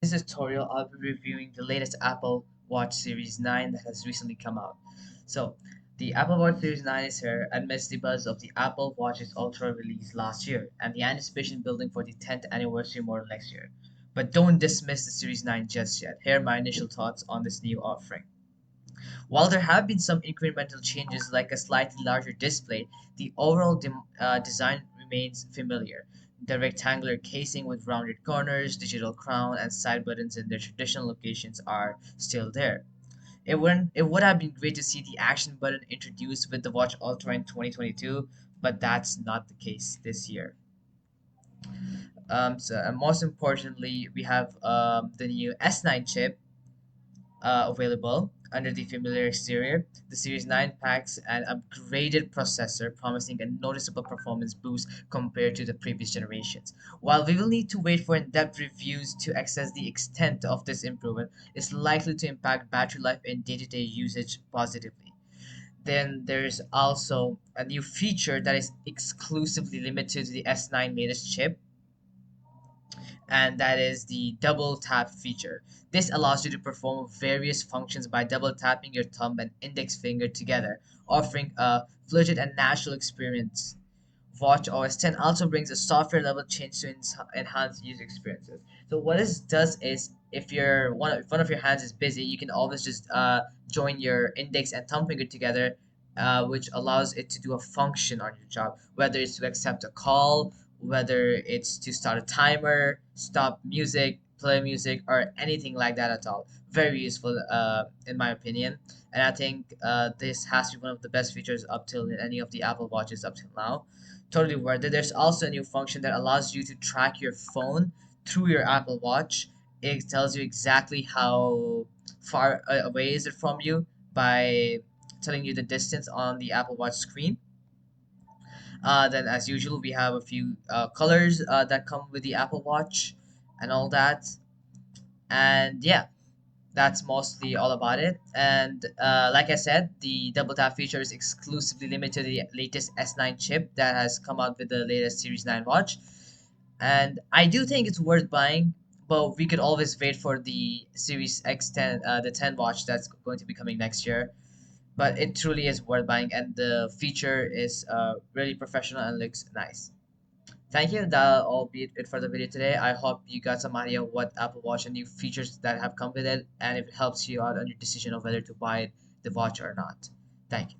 This tutorial, I'll be reviewing the latest Apple Watch Series 9 that has recently come out. So, the Apple Watch Series 9 is here amidst the buzz of the Apple Watch's Ultra release last year and the anticipation building for the 10th anniversary model next year. But don't dismiss the Series 9 just yet. Here are my initial thoughts on this new offering. While there have been some incremental changes like a slightly larger display, the overall design remains familiar. The rectangular casing with rounded corners, digital crown, and side buttons in their traditional locations are still there. It would have been great to see the action button introduced with the Watch Ultra in 2022, but that's not the case this year. And most importantly, we have the new S9 chip available under the familiar exterior. The Series 9 packs an upgraded processor, promising a noticeable performance boost compared to the previous generations. While we will need to wait for in-depth reviews to assess the extent of this improvement, it's likely to impact battery life and day-to-day usage positively. Then there's also a new feature that is exclusively limited to the S9 latest chip, and that is the double tap feature. This allows you to perform various functions by double tapping your thumb and index finger together, offering a fluid and natural experience. Watch OS 10 also brings a software level change to enhance user experiences. So what this does is if one of your hands is busy, you can always just join your index and thumb finger together, which allows it to do a function on your job, whether it's to accept a call, whether it's to start a timer, stop music, play music, or anything like that at all. Very useful, in my opinion, and I think this has to be one of the best features up till any of the Apple Watches up till now. Totally worth it. There's also a new function that allows you to track your phone through your Apple Watch. It tells you exactly how far away is it from you by telling you the distance on the Apple Watch screen. Then, as usual, we have a few colors that come with the Apple Watch and all that. And yeah, that's mostly all about it. And like I said, the double tap feature is exclusively limited to the latest S9 chip that has come out with the latest Series 9 watch. And I do think it's worth buying, but we could always wait for the Series X10, the 10 watch that's going to be coming next year. But it truly is worth buying, and the feature is really professional and looks nice. Thank you. That'll all be it for the video today. I hope you got some idea of what Apple Watch and new features that have come with it, and if it helps you out on your decision of whether to buy the watch or not. Thank you.